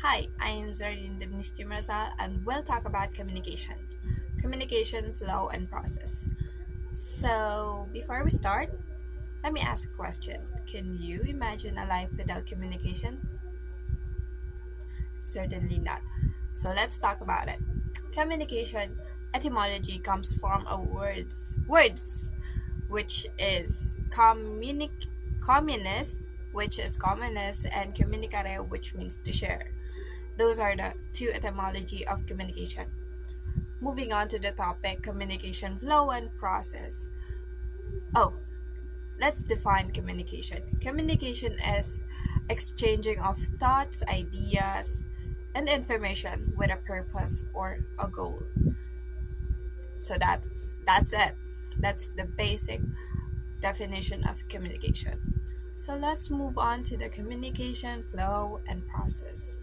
Hi, I am Czarina Denisse Mirasol, and we'll talk about communication, flow, and process. So, before we start, let me ask a question. Can you imagine a life without communication? Certainly not. So, let's talk about it. Communication etymology comes from a words which is communist, which is communist, and communicare, which means to share. Those are the two etymology of communication. Moving on to the topic communication flow and process. Oh, let's define communication. Communication is exchanging of thoughts, ideas, and information with a purpose or a goal. So that's it. That's the basic definition of communication. So let's move on to the communication flow and process.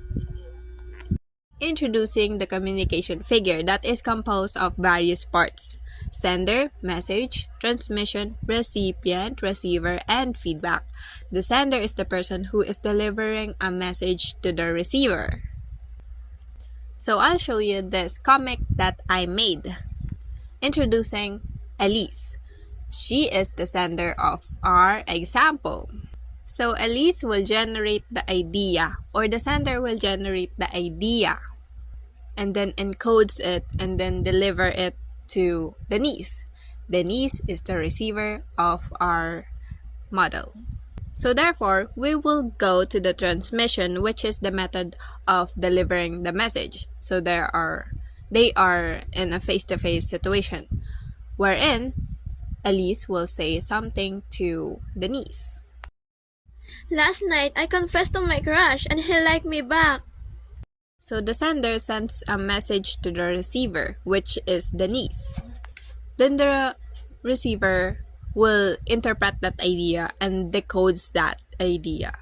Introducing the communication figure that is composed of various parts: sender, message, transmission, recipient, receiver, and feedback. The sender is the person who is delivering a message to the receiver. So I'll show you this comic that I made. Introducing Elise. She is the sender of our example. So Elise will generate the idea, or the sender will generate the idea and then encodes it and then deliver it to Denisse. Denisse is the receiver of our model. So therefore, we will go to the transmission, which is the method of delivering the message. So they are in a face-to-face situation wherein Elise will say something to Denisse. Last night, I confessed to my crush and he liked me back. So the sender sends a message to the receiver, which is Denisse. Then the receiver will interpret that idea and decodes that idea.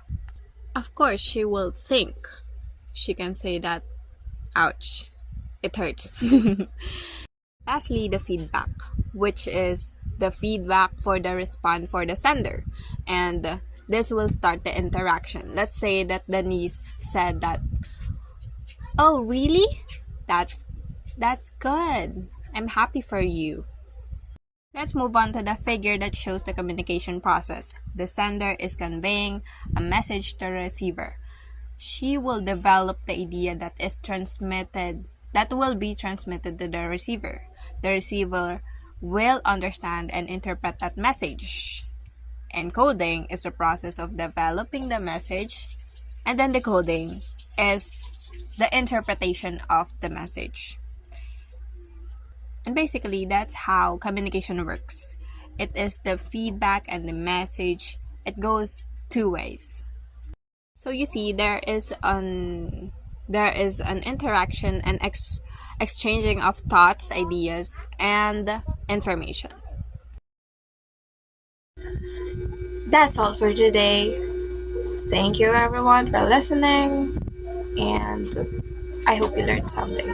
Of course, she will think. She can say that, ouch, it hurts. Lastly, the feedback, which is the feedback for the response for the sender. And this will start the interaction. Let's say that Denisse said that, "Oh, really? That's good. I'm happy for you." Let's move on to the figure that shows the communication process. The sender is conveying a message to the receiver. She will develop the idea that will be transmitted to the receiver. The receiver will understand and interpret that message. Encoding is the process of developing the message, and then decoding is the interpretation of the message. And basically, that's how communication works. It is the feedback and the message. It goes two ways. So you see, there is an interaction and exchanging of thoughts, ideas, and information. That's all for today. Thank you everyone for listening, and I hope you learned something.